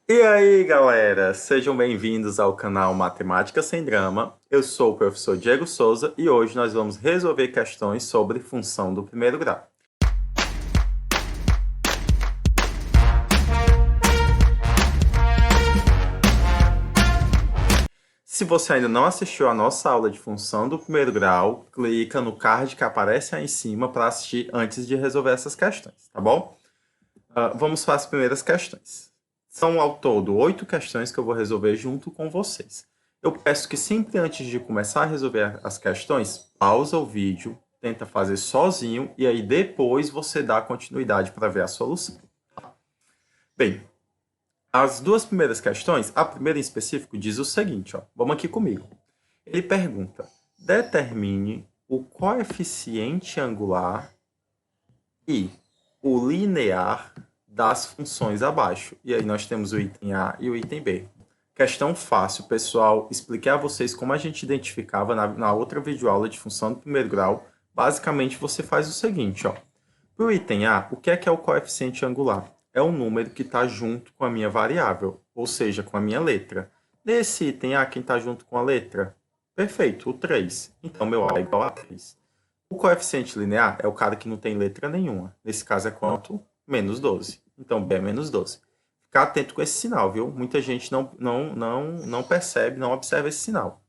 E aí, galera, sejam bem-vindos ao canal Matemática Sem Drama. Eu sou o professor Diego Souza e hoje nós vamos resolver questões sobre função do primeiro grau. Se você ainda não assistiu a nossa aula de função do primeiro grau, clica no card que aparece aí em cima para assistir antes de resolver essas questões, tá bom? Vamos para as primeiras questões. São ao todo 8 questões que eu vou resolver junto com vocês. Eu peço que sempre antes de começar a resolver as questões, pausa o vídeo, tenta fazer sozinho e aí depois você dá continuidade para ver a solução. Bem, as duas primeiras questões, a primeira em específico diz o seguinte, ó, vamos aqui comigo. Ele pergunta, determine o coeficiente angular e o linear das funções abaixo. E aí nós temos o item A e o item B. Questão fácil, pessoal. Expliquei a vocês como a gente identificava na outra videoaula de função do primeiro grau. Basicamente, você faz o seguinte, ó. Para o item A, o que é o coeficiente angular? É o número que está junto com a minha variável, ou seja, com a minha letra. Nesse item A, quem está junto com a letra? Perfeito, o 3. Então, meu A é igual a 3. O coeficiente linear é o cara que não tem letra nenhuma. Nesse caso é quanto? Menos 12. Então, B é menos 12. Ficar atento com esse sinal, viu? Muita gente não percebe, não observa esse sinal.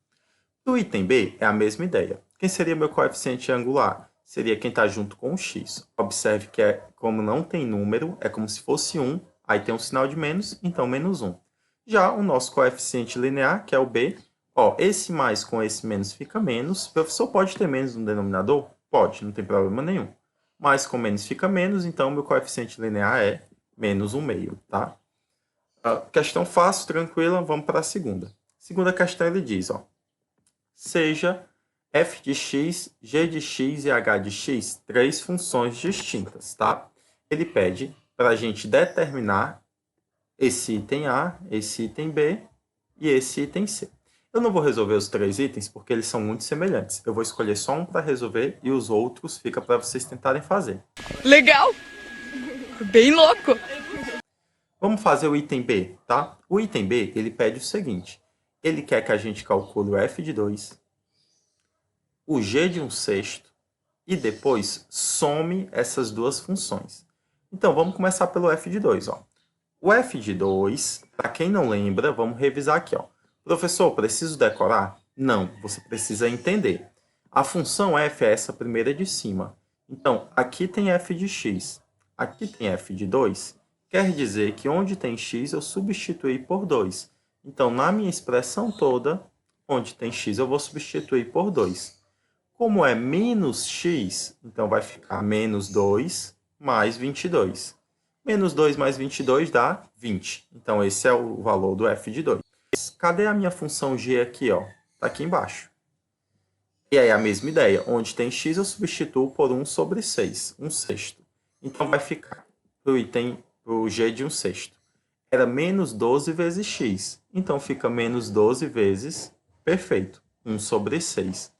O item B é a mesma ideia. Quem seria meu coeficiente angular? Seria quem está junto com o x. Observe que como não tem número, é como se fosse 1, aí tem um sinal de menos, então menos 1. Já o nosso coeficiente linear, que é o b, ó, esse mais com esse menos fica menos. O professor pode ter menos no denominador? Pode, não tem problema nenhum. Mais com menos fica menos, então meu coeficiente linear é menos 1 meio, tá? Questão fácil, tranquila, vamos para a segunda. Segunda questão ele diz, ó, seja f de x, g de x e h de x três funções distintas, tá? Ele pede para a gente determinar esse item A, esse item B e esse item C. Eu não vou resolver os três itens porque eles são muito semelhantes. Eu vou escolher só um para resolver e os outros fica para vocês tentarem fazer. Legal! Bem louco! Vamos fazer o item B, tá? O item B, ele pede o seguinte. Ele quer que a gente calcule o f de 2, o g de 1/6 e depois some essas duas funções. Então, vamos começar pelo f de 2. Ó. O f de 2, para quem não lembra, vamos revisar aqui. Ó. Professor, preciso decorar? Não, você precisa entender. A função f é essa primeira de cima. Então, aqui tem f de x, aqui tem f de 2. Quer dizer que onde tem x eu substituí por 2. Então, na minha expressão toda, onde tem x eu vou substituir por 2. Como é menos x, então vai ficar menos 2 mais 22. Menos 2 mais 22 dá 20. Então, esse é o valor do f de 2. Cadê a minha função g aqui? Está aqui embaixo. E aí, a mesma ideia. Onde tem x, eu substituo por 1/6, 1/6. Então, vai ficar o g de 1/6. Era menos 12 vezes x. Então, fica menos 12 vezes, perfeito, 1/6.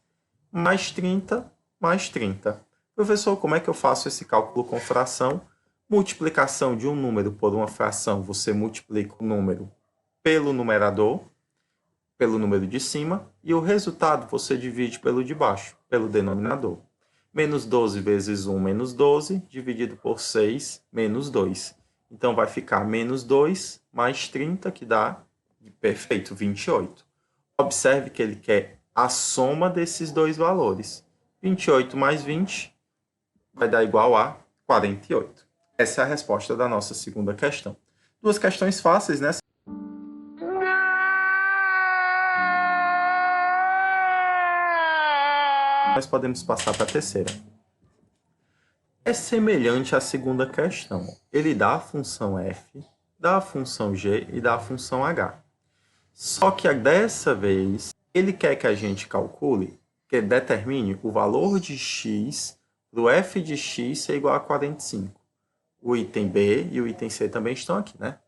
Mais 30, mais 30. Professor, como é que eu faço esse cálculo com fração? Multiplicação de um número por uma fração, você multiplica o número pelo numerador, pelo número de cima, e o resultado você divide pelo de baixo, pelo denominador. Menos 12 vezes 1, menos 12, dividido por 6, menos 2. Então, vai ficar menos 2 mais 30, que dá, perfeito, 28. Observe que ele quer a soma desses dois valores. 28 mais 20 vai dar igual a 48. Essa é a resposta da nossa segunda questão. Duas questões fáceis, né? Nós podemos passar para a terceira. É semelhante à segunda questão. Ele dá a função f, dá a função g e dá a função h. Só que dessa vez, ele quer que a gente calcule, que determine o valor de x para o f de x ser igual a 45. O item B e o item C também estão aqui, né?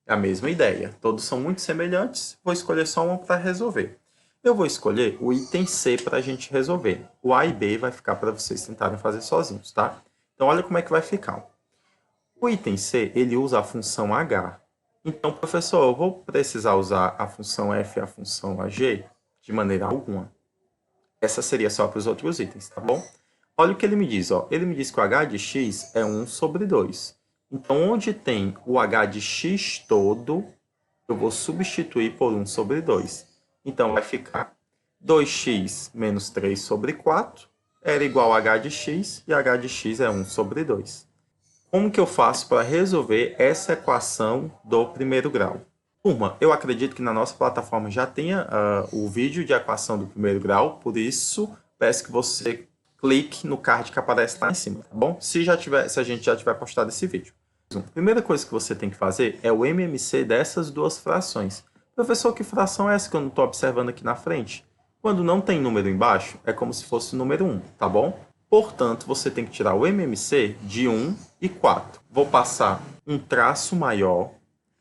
É a mesma ideia. Todos são muito semelhantes. Vou escolher só um para resolver. Eu vou escolher o item C para a gente resolver. O A e B vai ficar para vocês tentarem fazer sozinhos, tá? Então, olha como é que vai ficar. O item C, ele usa a função h. Então, professor, eu vou precisar usar a função f e a função ag de maneira alguma. Essa seria só para os outros itens, tá bom? Olha o que ele me diz, ó. Ele me diz que o h de x é 1 sobre 2. Então, onde tem o h de x todo, eu vou substituir por 1 sobre 2. Então, vai ficar 2x menos 3 sobre 4 era igual a h de x, e h de x é 1 sobre 2. Como que eu faço para resolver essa equação do primeiro grau? Turma, eu acredito que na nossa plataforma já tenha o vídeo de equação do primeiro grau, por isso peço que você clique no card que aparece lá em cima, tá bom? Se a gente já tiver postado esse vídeo. A primeira coisa que você tem que fazer é o MMC dessas duas frações. Professor, que fração é essa que eu não estou observando aqui na frente? Quando não tem número embaixo, é como se fosse o número 1, tá bom? Portanto, você tem que tirar o MMC de 1 e 4. Vou passar um traço maior.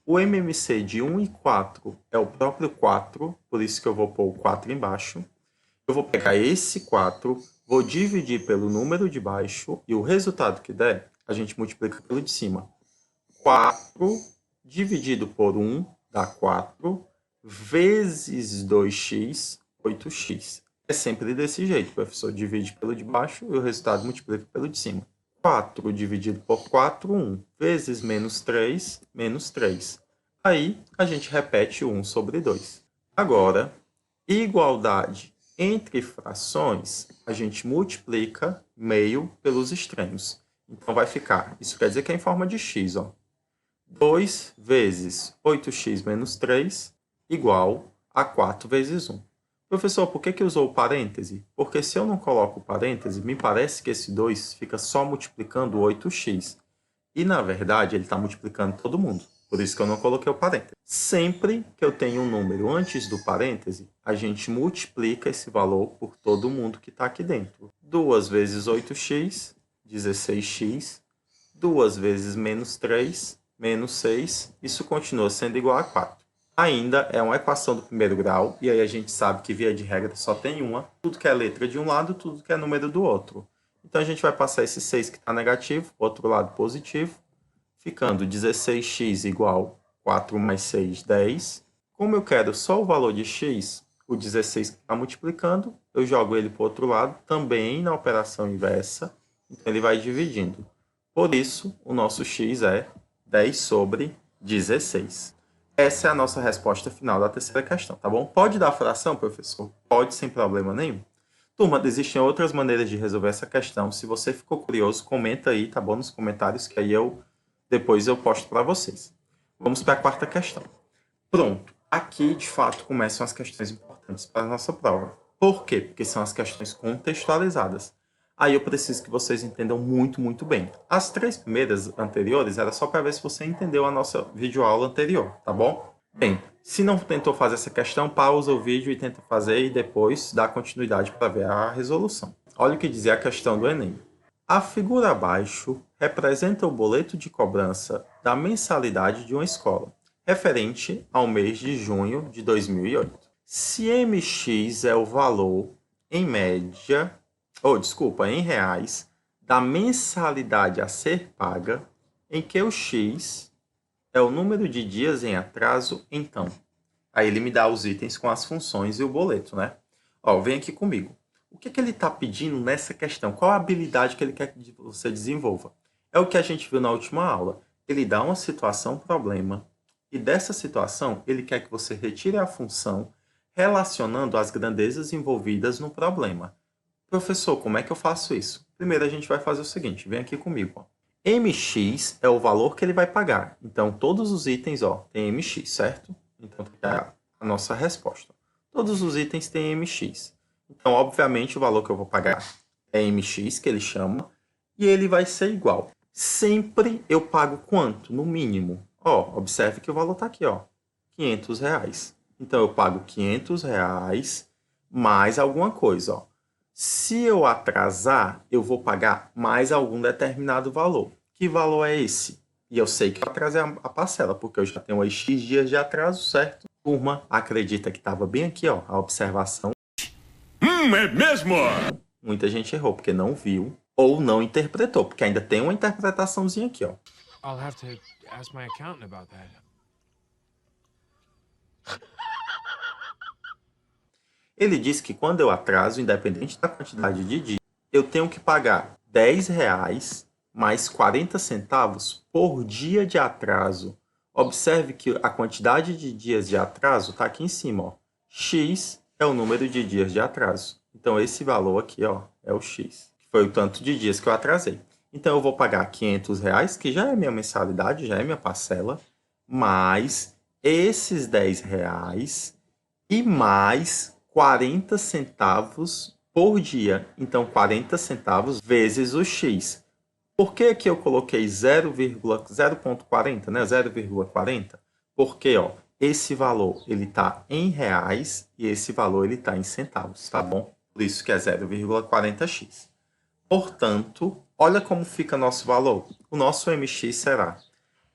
O MMC de 1 e 4 é o próprio 4, por isso que eu vou pôr o 4 embaixo. Eu vou pegar esse 4, vou dividir pelo número de baixo, e o resultado que der, a gente multiplica pelo de cima. 4 dividido por 1 dá 4, vezes 2x, 8x. É sempre desse jeito, o professor divide pelo de baixo e o resultado multiplica pelo de cima. 4 dividido por 4, 1. Vezes menos 3, menos 3. Aí, a gente repete 1 sobre 2. Agora, igualdade entre frações, a gente multiplica meio pelos extremos. Então, vai ficar, isso quer dizer que é em forma de x, ó. 2 vezes 8x menos 3 igual a 4 vezes 1. Professor, por que usou o parêntese? Porque se eu não coloco o parêntese, me parece que esse 2 fica só multiplicando 8x. E, na verdade, ele está multiplicando todo mundo. Por isso que eu não coloquei o parêntese. Sempre que eu tenho um número antes do parêntese, a gente multiplica esse valor por todo mundo que está aqui dentro. 2 vezes 8x, 16x. 2 vezes menos 3, menos 6. Isso continua sendo igual a 4. Ainda é uma equação do primeiro grau, e aí a gente sabe que, via de regra, só tem uma. Tudo que é letra de um lado, tudo que é número do outro. Então, a gente vai passar esse 6 que está negativo, outro lado positivo, ficando 16x igual 4 mais 6, 10. Como eu quero só o valor de x, o 16 que está multiplicando, eu jogo ele para o outro lado, também na operação inversa, então ele vai dividindo. Por isso, o nosso x é 10 sobre 16. Essa é a nossa resposta final da terceira questão, tá bom? Pode dar fração, professor? Pode, sem problema nenhum. Turma, existem outras maneiras de resolver essa questão. Se você ficou curioso, comenta aí, tá bom? Nos comentários, que aí depois eu posto para vocês. Vamos para a quarta questão. Pronto. Aqui, de fato, começam as questões importantes para a nossa prova. Por quê? Porque são as questões contextualizadas. Aí eu preciso que vocês entendam muito, muito bem. As 3 primeiras anteriores era só para ver se você entendeu a nossa videoaula anterior, tá bom? Bem, se não tentou fazer essa questão, pausa o vídeo e tenta fazer e depois dá continuidade para ver a resolução. Olha o que dizia a questão do Enem. A figura abaixo representa o boleto de cobrança da mensalidade de uma escola, referente ao mês de junho de 2008. Se MX é o valor, em média, em reais, da mensalidade a ser paga, em que o X é o número de dias em atraso, então. Aí ele me dá os itens com as funções e o boleto, né? Ó, vem aqui comigo. O que ele está pedindo nessa questão? Qual a habilidade que ele quer que você desenvolva? É o que a gente viu na última aula. Ele dá uma situação, problema, e dessa situação ele quer que você retire a função relacionando as grandezas envolvidas no problema. Professor, como é que eu faço isso? Primeiro a gente vai fazer o seguinte, vem aqui comigo. Ó. MX é o valor que ele vai pagar. Então, todos os itens tem MX, certo? Então, é a nossa resposta. Todos os itens têm MX. Então, obviamente, o valor que eu vou pagar é MX, que ele chama, e ele vai ser igual. Sempre eu pago quanto? No mínimo. Observe que o valor está aqui, R$500. Então, eu pago R$500 mais alguma coisa, Se eu atrasar, eu vou pagar mais algum determinado valor. Que valor é esse? E eu sei que eu atrasei a parcela, porque eu já tenho aí X dias de atraso, certo? Turma, acredita que estava bem aqui, a observação. É mesmo? Muita gente errou, porque não viu ou não interpretou, porque ainda tem uma interpretaçãozinha aqui, I'll have to ask my accountant about that. Ele diz que quando eu atraso, independente da quantidade de dias, eu tenho que pagar R$ 10 mais 40 centavos por dia de atraso. Observe que a quantidade de dias de atraso está aqui em cima. Ó. X é o número de dias de atraso. Então, esse valor aqui ó, é o X, que foi o tanto de dias que eu atrasei. Então, eu vou pagar R$ 500, que já é minha mensalidade, já é minha parcela, mais esses R$ 10 e mais 40 centavos por dia. Então, 40 centavos vezes o X. Por que aqui eu coloquei 0,40, né? 0,40? Porque, ó, esse valor ele está em reais e esse valor ele está em centavos, tá bom? Por isso que é 0,40x. Portanto, olha como fica nosso valor. O nosso MX será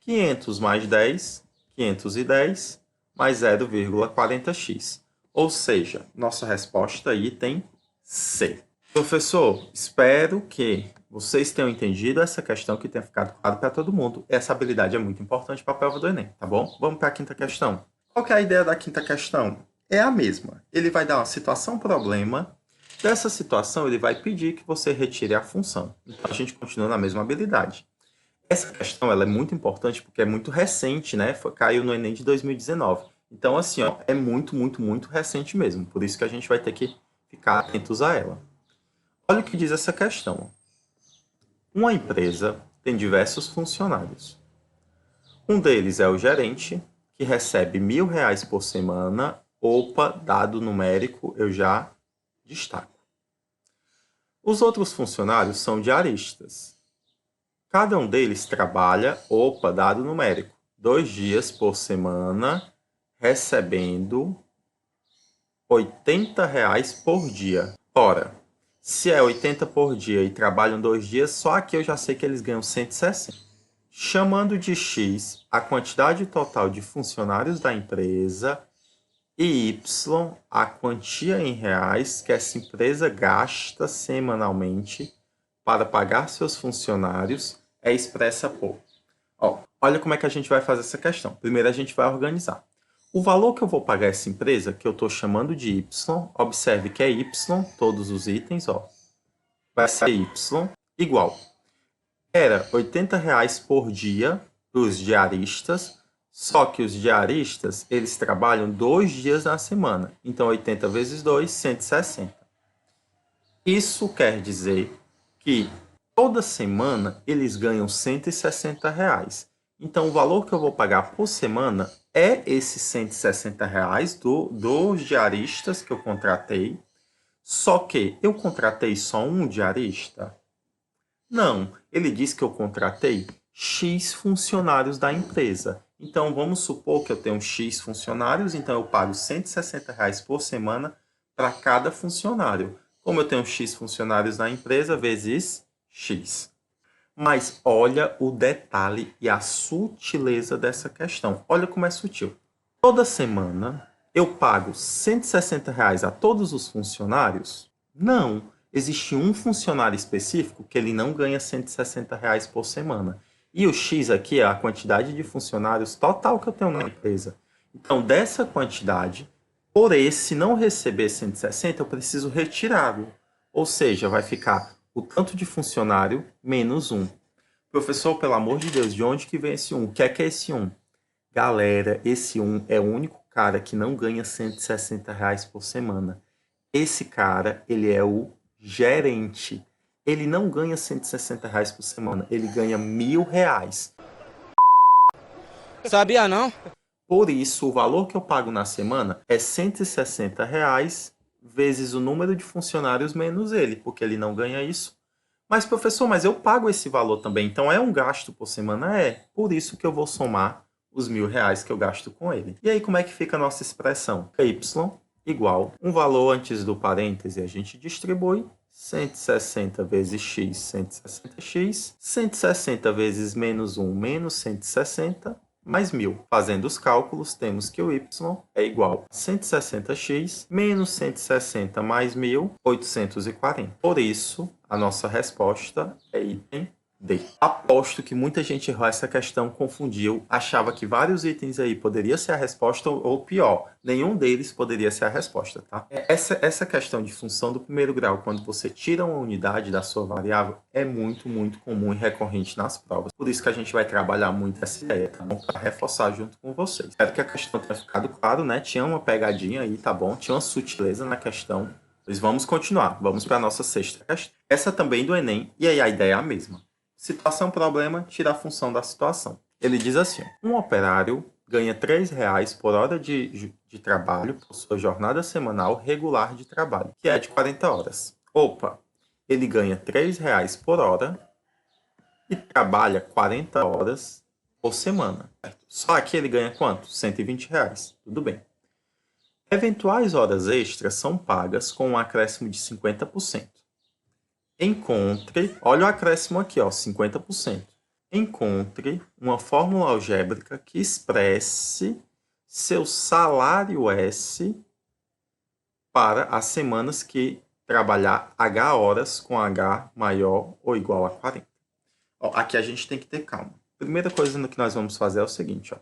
500 mais 10, 510, mais 0,40x. Ou seja, nossa resposta item C. Professor, espero que vocês tenham entendido essa questão, que tenha ficado claro para todo mundo. Essa habilidade é muito importante para a prova do Enem, tá bom? Vamos para a quinta questão. Qual que é a ideia da quinta questão? É a mesma. Ele vai dar uma situação-problema. Dessa situação, ele vai pedir que você retire a função. Então, a gente continua na mesma habilidade. Essa questão ela é muito importante porque é muito recente, né? Caiu no Enem de 2019. Então, assim, ó, é muito, muito, muito recente mesmo. Por isso que a gente vai ter que ficar atentos a ela. Olha o que diz essa questão. Uma empresa tem diversos funcionários. Um deles é o gerente, que recebe R$ 1.000 por semana. Opa, dado numérico, eu já destaco. Os outros funcionários são diaristas. Cada um deles trabalha, opa, dado numérico, 2 dias por semana, recebendo R$ 80 por dia. Ora, se é 80 por dia e trabalham 2 dias, só aqui eu já sei que eles ganham 160. Chamando de X a quantidade total de funcionários da empresa e Y a quantia em reais que essa empresa gasta semanalmente para pagar seus funcionários é expressa por. Ó, olha como é que a gente vai fazer essa questão. Primeiro a gente vai organizar. O valor que eu vou pagar essa empresa, que eu estou chamando de Y, observe que é Y, todos os itens, ó, vai ser Y igual. Era R$ 80 por dia para os diaristas, só que os diaristas, eles trabalham 2 dias na semana. Então, 80 vezes 2, 160. Isso quer dizer que toda semana eles ganham R$ 160. Então, o valor que eu vou pagar por semana é esses R$ 160 dos diaristas que eu contratei. Só que eu contratei só um diarista? Não, ele diz que eu contratei X funcionários da empresa. Então, vamos supor que eu tenho X funcionários, então eu pago R$ 160 por semana para cada funcionário. Como eu tenho X funcionários na empresa, vezes X. Mas olha o detalhe e a sutileza dessa questão. Olha como é sutil. Toda semana eu pago R$ 160 a todos os funcionários? Não. Existe um funcionário específico que ele não ganha R$ 160 por semana. E o X aqui é a quantidade de funcionários total que eu tenho na empresa. Então, dessa quantidade, por esse não receber 160, eu preciso retirá-lo. Ou seja, vai ficar o tanto de funcionário menos 1. Professor, pelo amor de Deus, de onde que vem esse 1? O que é esse 1? Galera, esse 1 é o único cara que não ganha R$ 160 por semana. Esse cara, ele é o gerente. Ele não ganha R$ 160 por semana, ele ganha R$ 1.000. Sabia não? Por isso, o valor que eu pago na semana é R$ 160 vezes o número de funcionários menos ele, porque ele não ganha isso. Mas, professor, mas eu pago esse valor também, então é um gasto por semana? É. Por isso que eu vou somar os R$ 1.000 que eu gasto com ele. E aí, como é que fica a nossa expressão? Y igual um valor antes do parêntese, a gente distribui 160 vezes x, 160x, 160 vezes menos 1, menos 160, mais 1.000. Fazendo os cálculos, temos que o y é igual a 160x menos 160 mais 1.000, 840. Por isso, a nossa resposta é item D. Aposto que muita gente errou essa questão, confundiu, achava que vários itens aí poderia ser a resposta ou pior, nenhum deles poderia ser a resposta, tá? Essa questão de função do primeiro grau, quando você tira uma unidade da sua variável, é muito, muito comum e recorrente nas provas. Por isso que a gente vai trabalhar muito essa ideia, tá bom? Para reforçar junto com vocês. Espero que a questão tenha ficado claro, né? Tinha uma pegadinha aí, tá bom? Tinha uma sutileza na questão. Mas vamos continuar. Vamos para a nossa sexta questão. Essa também do Enem, e aí a ideia é a mesma. Situação, problema, tira a função da situação. Ele diz assim, um operário ganha R$3 por hora de trabalho por sua jornada semanal regular de trabalho, que é de 40 horas. Opa, ele ganha R$3 por hora e trabalha 40 horas por semana. Só que ele ganha quanto? R$120. Tudo bem. Eventuais horas extras são pagas com um acréscimo de 50%. Encontre, olha o acréscimo aqui, ó, 50%. Encontre uma fórmula algébrica que expresse seu salário S para as semanas que trabalhar H horas com H maior ou igual a 40. Ó, aqui a gente tem que ter calma. Primeira coisa que nós vamos fazer é o seguinte, ó.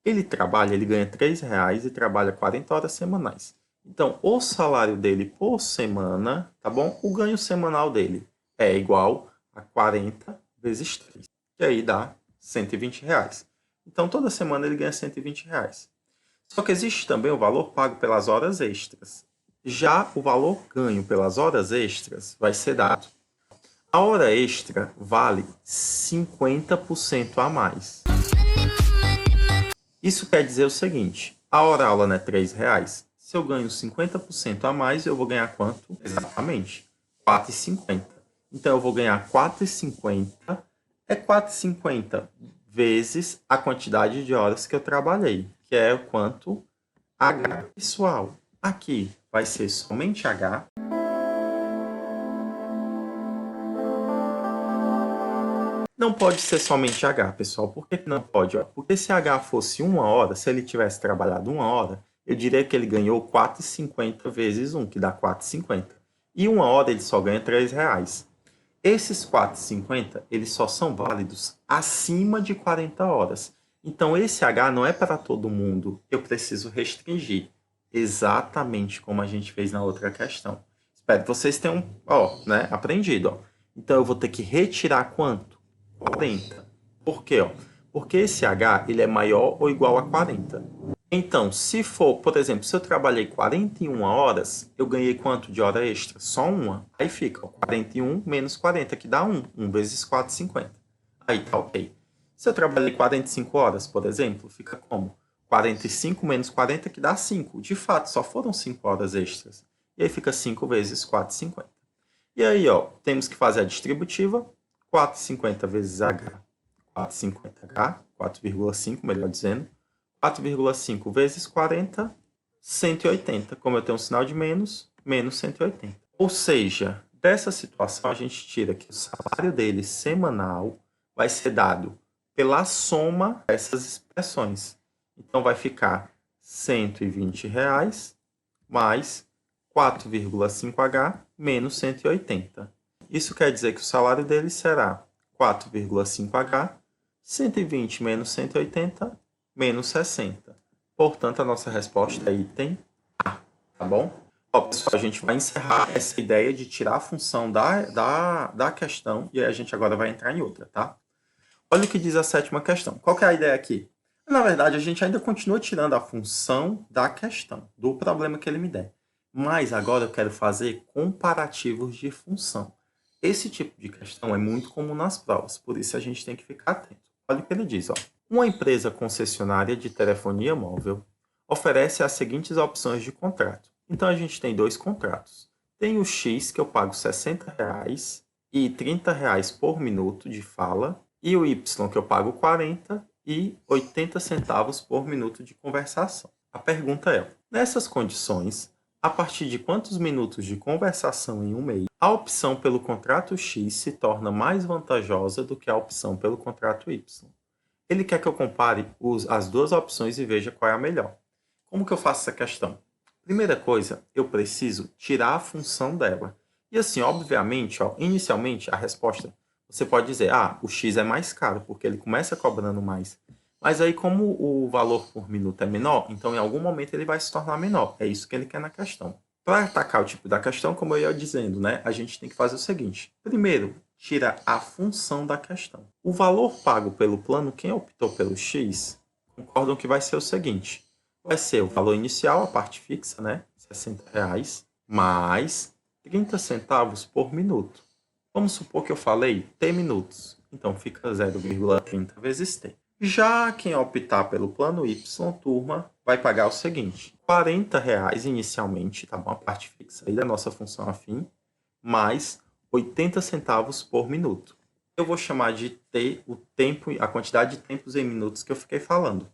Ele ganha R$3 e trabalha 40 horas semanais. Então, o salário dele por semana, tá bom? O ganho semanal dele é igual a 40 vezes 3. Que aí dá R$120. Então, toda semana ele ganha R$120. Só que existe também o valor pago pelas horas extras. Já o valor ganho pelas horas extras vai ser dado. A hora extra vale 50% a mais. Isso quer dizer o seguinte, a hora-aula não é R$3. Se eu ganho 50% a mais, eu vou ganhar quanto? Exatamente, R$4,50. Então, eu vou ganhar R$4,50. É R$4,50 vezes a quantidade de horas que eu trabalhei, que é o quanto H. Pessoal, aqui vai ser somente H. Não pode ser somente H, pessoal. Por que não pode? Porque se H fosse 1 hora, se ele tivesse trabalhado 1 hora, eu diria que ele ganhou R$4,50 vezes 1, que dá R$4,50. E 1 hora ele só ganha R$3. Esses R$4,50, eles só são válidos acima de 40 horas. Então, esse H não é para todo mundo. Eu preciso restringir. Exatamente como a gente fez na outra questão. Espero que vocês tenham aprendido. Então, eu vou ter que retirar quanto? 40. Por quê? Porque esse H ele é maior ou igual a 40. Então, se for, por exemplo, se eu trabalhei 41 horas, eu ganhei quanto de hora extra? Só uma. Aí fica 41 menos 40, que dá 1. 1 vezes 4,50. Aí tá ok. Se eu trabalhei 45 horas, por exemplo, fica como? 45 menos 40, que dá 5. De fato, só foram 5 horas extras. E aí fica 5 vezes 4,50. E aí, ó, temos que fazer a distributiva. 4,50 vezes H. 4,50H. 4,5, melhor dizendo. 4,5 vezes 40, 180. Como eu tenho um sinal de menos, menos 180. Ou seja, dessa situação a gente tira que o salário dele semanal vai ser dado pela soma dessas expressões. Então vai ficar R$120 mais 4,5H menos 180. Isso quer dizer que o salário dele será 4,5H, 120 menos 180, menos 60. Portanto, a nossa resposta é item A, tá bom? Ó, pessoal, a gente vai encerrar essa ideia de tirar a função da questão e a gente agora vai entrar em outra, tá? Olha o que diz a sétima questão. Qual que é a ideia aqui? Na verdade, a gente ainda continua tirando a função da questão, do problema que ele me der. Mas agora eu quero fazer comparativos de função. Esse tipo de questão é muito comum nas provas, por isso a gente tem que ficar atento. Olha o que ele diz, ó. Uma empresa concessionária de telefonia móvel oferece as seguintes opções de contrato. Então, a gente tem 2 contratos. Tem o X, que eu pago R$60 e R$30 por minuto de fala, e o Y, que eu pago 40 e 80 centavos por minuto de conversação. A pergunta é, nessas condições, a partir de quantos minutos de conversação em um mês, a opção pelo contrato X se torna mais vantajosa do que a opção pelo contrato Y? Ele quer que eu compare as duas opções e veja qual é a melhor. Como que eu faço essa questão? Primeira coisa, eu preciso tirar a função dela. E assim, obviamente, ó, inicialmente a resposta Você pode dizer, o X é mais caro, porque ele começa cobrando mais. Mas aí, como o valor por minuto é menor, então em algum momento ele vai se tornar menor. É isso que ele quer na questão. Para atacar o tipo da questão, como eu ia dizendo, né, a gente tem que fazer o seguinte. Primeiro, tira a função da questão. O valor pago pelo plano, quem optou pelo X, concordam que vai ser o seguinte. Vai ser o valor inicial, a parte fixa, né, R$60, mais 30 centavos por minuto. Vamos supor que eu falei T minutos. Então fica 0,30 vezes T. Já quem optar pelo plano Y, turma, vai pagar o seguinte. R$40 inicialmente, tá bom? A parte fixa aí da nossa função afim, mais 80 centavos por minuto. Eu vou chamar de T o tempo, a quantidade de tempos em minutos que eu fiquei falando.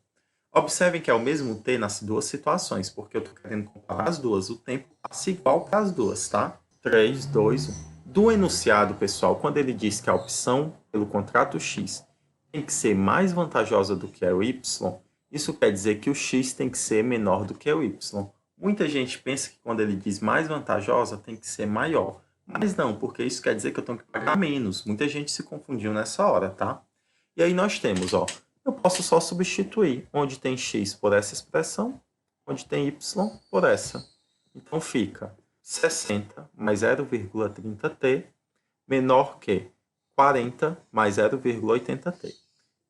Observem que é o mesmo T nas duas situações, porque eu estou querendo comparar as duas. O tempo passa igual para as duas, tá? 3, 2, 1. Do enunciado, pessoal, quando ele diz que a opção pelo contrato X tem que ser mais vantajosa do que o Y, isso quer dizer que o X tem que ser menor do que o Y. Muita gente pensa que quando ele diz mais vantajosa, tem que ser maior. Mas não, porque isso quer dizer que eu tenho que pagar menos. Muita gente se confundiu nessa hora, tá? E aí nós temos, eu posso só substituir onde tem X por essa expressão, onde tem Y por essa. Então fica 60 mais 0,30t menor que 40 mais 0,80t.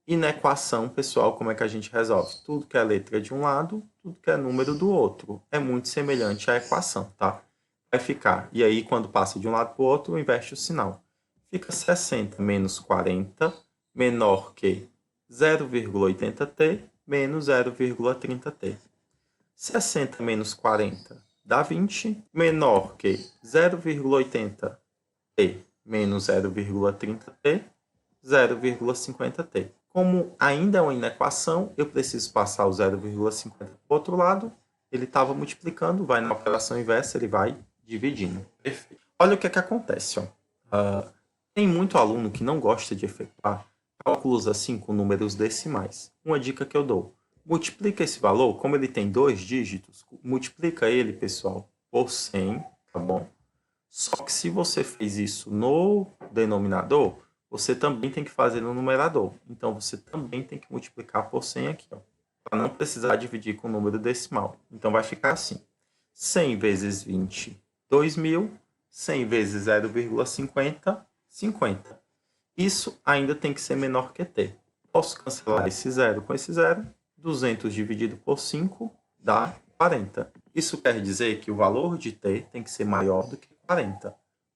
E na equação, pessoal, como é que a gente resolve? Tudo que é letra de um lado, tudo que é número do outro. É muito semelhante à equação, tá? Vai ficar. E aí, quando passa de um lado para o outro, inverte o sinal. Fica 60 menos 40 menor que 0,80t menos 0,30t. 60 menos 40 dá 20, menor que 0,80t menos 0,30t, 0,50t. Como ainda é uma inequação, eu preciso passar o 0,50 para o outro lado. Ele estava multiplicando, vai na operação inversa, ele vai dividindo. Perfeito. Olha o que acontece. Tem muito aluno que não gosta de efetuar cálculos assim com números decimais. Uma dica que eu dou. Multiplica esse valor, como ele tem 2 dígitos, multiplica ele, pessoal, por 100, tá bom? Só que se você fez isso no denominador, você também tem que fazer no numerador. Então, você também tem que multiplicar por 100 aqui, para não precisar dividir com o número decimal. Então, vai ficar assim. 100 vezes 20, 2.000. 100 vezes 0,50, 50. Isso ainda tem que ser menor que t. Posso cancelar esse zero com esse zero. 200 dividido por 5 dá 40. Isso quer dizer que o valor de t tem que ser maior do que 40.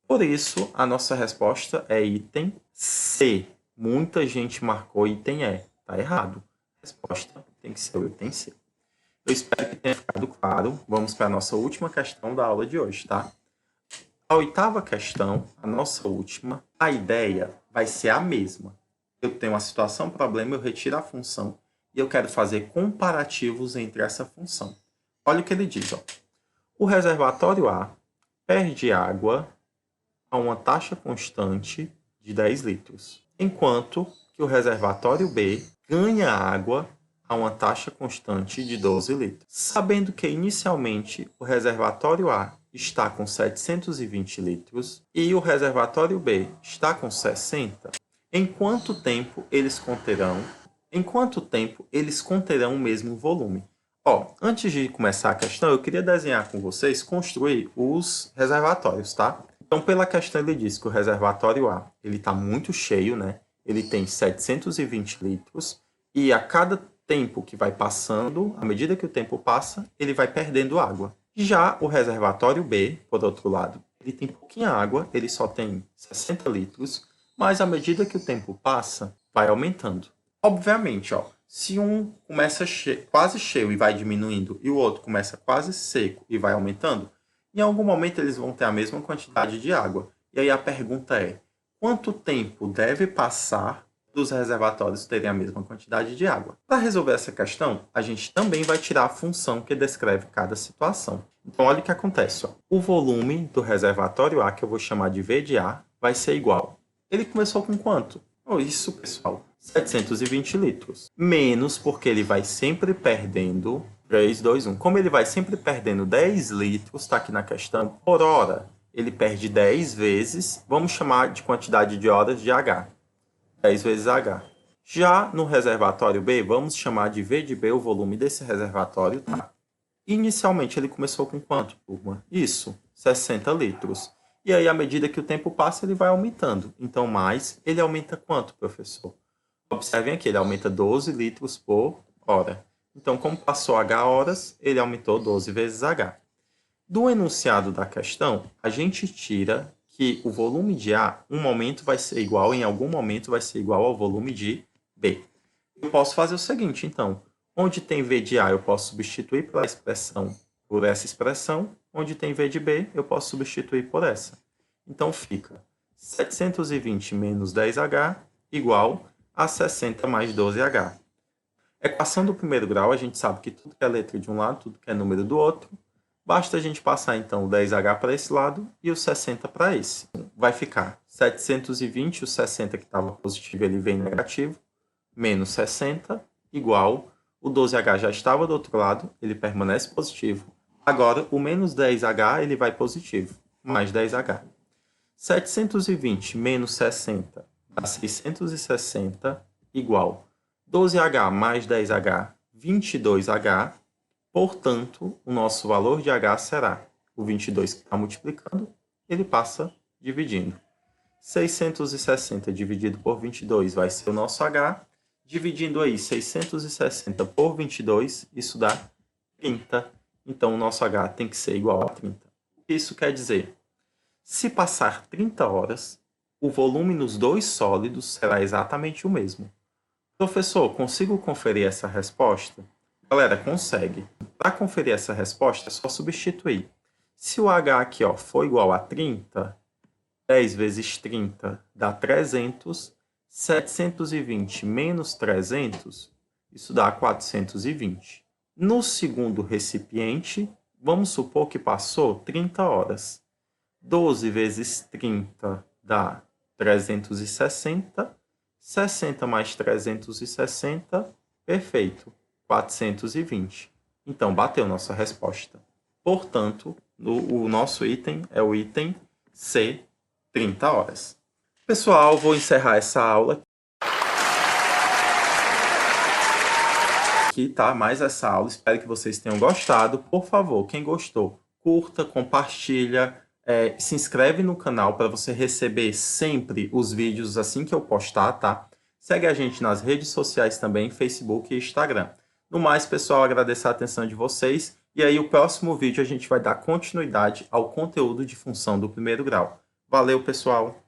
Por isso, a nossa resposta é item C. Muita gente marcou item E. Está errado. A resposta tem que ser o item C. Eu espero que tenha ficado claro. Vamos para a nossa última questão da aula de hoje, tá? A oitava questão, a nossa última, a ideia vai ser a mesma. Eu tenho uma situação, problema, eu retiro a função e eu quero fazer comparativos entre essa função. Olha o que ele diz. O reservatório A perde água a uma taxa constante de 10 litros, enquanto que o reservatório B ganha água a uma taxa constante de 12 litros. Sabendo que inicialmente o reservatório A está com 720 litros e o reservatório B está com 60, em quanto tempo eles conterão o mesmo volume? Antes de começar a questão, eu queria desenhar com vocês, construir os reservatórios, tá? Então, pela questão, ele diz que o reservatório A está muito cheio, né? Ele tem 720 litros e a cada tempo que vai passando, à medida que o tempo passa, ele vai perdendo água. Já o reservatório B, por outro lado, ele tem pouquinha água, ele só tem 60 litros, mas à medida que o tempo passa, vai aumentando. Obviamente, se um começa quase cheio e vai diminuindo, e o outro começa quase seco e vai aumentando, em algum momento eles vão ter a mesma quantidade de água. E aí a pergunta é, quanto tempo deve passar para os reservatórios terem a mesma quantidade de água? Para resolver essa questão, a gente também vai tirar a função que descreve cada situação. Então, olha o que acontece. O volume do reservatório A, que eu vou chamar de V de A, vai ser igual. Ele começou com quanto? Isso, pessoal, 720 litros. Menos porque ele vai sempre perdendo 3, 2, 1. Como ele vai sempre perdendo 10 litros, está aqui na questão, por hora, ele perde 10 vezes, vamos chamar de quantidade de horas de H. 10 vezes H. Já no reservatório B, vamos chamar de V de B o volume desse reservatório, tá? Inicialmente ele começou com quanto, turma? Isso, 60 litros. E aí, à medida que o tempo passa, ele vai aumentando. Então, mais, ele aumenta quanto, professor? Observem aqui, ele aumenta 12 litros por hora. Então, como passou H horas, ele aumentou 12 vezes H. Do enunciado da questão, a gente tira que o volume de A, em algum momento vai ser igual ao volume de B. Eu posso fazer o seguinte, então. Onde tem V de A, eu posso substituir por essa expressão. Onde tem V de B, eu posso substituir por essa. Então, fica 720 menos 10H igual a 60 mais 12H. Equação do primeiro grau, a gente sabe que tudo que é letra de um lado, tudo que é número do outro. Basta a gente passar, então, o 10H para esse lado e o 60 para esse. Vai ficar 720, o 60 que estava positivo, ele vem negativo, menos 60, igual, o 12H já estava do outro lado, ele permanece positivo. Agora, o menos 10H, ele vai positivo, mais 10H. 720 menos 60 dá 660, igual 12H mais 10H, 22H. Portanto, o nosso valor de H será o 22 que está multiplicando, ele passa dividindo. 660 dividido por 22 vai ser o nosso H. Dividindo aí 660 por 22, isso dá 30. Então, o nosso H tem que ser igual a 30. O que isso quer dizer? Se passar 30 horas, o volume nos dois sólidos será exatamente o mesmo. Professor, consigo conferir essa resposta? Galera, consegue. Para conferir essa resposta, é só substituir. Se o H aqui for igual a 30, 10 vezes 30 dá 300. 720 menos 300, isso dá 420. No segundo recipiente, vamos supor que passou 30 horas. 12 vezes 30 dá 360. 60 mais 360, perfeito, 420. Então, bateu nossa resposta. Portanto, o nosso item é o item C, 30 horas. Pessoal, vou encerrar essa aula aqui, tá? Mais essa aula. Espero que vocês tenham gostado. Por favor, quem gostou, curta, compartilha, se inscreve no canal para você receber sempre os vídeos assim que eu postar, tá? Segue a gente nas redes sociais também, Facebook e Instagram. No mais, pessoal, agradeço a atenção de vocês. E aí, o próximo vídeo a gente vai dar continuidade ao conteúdo de função do primeiro grau. Valeu, pessoal!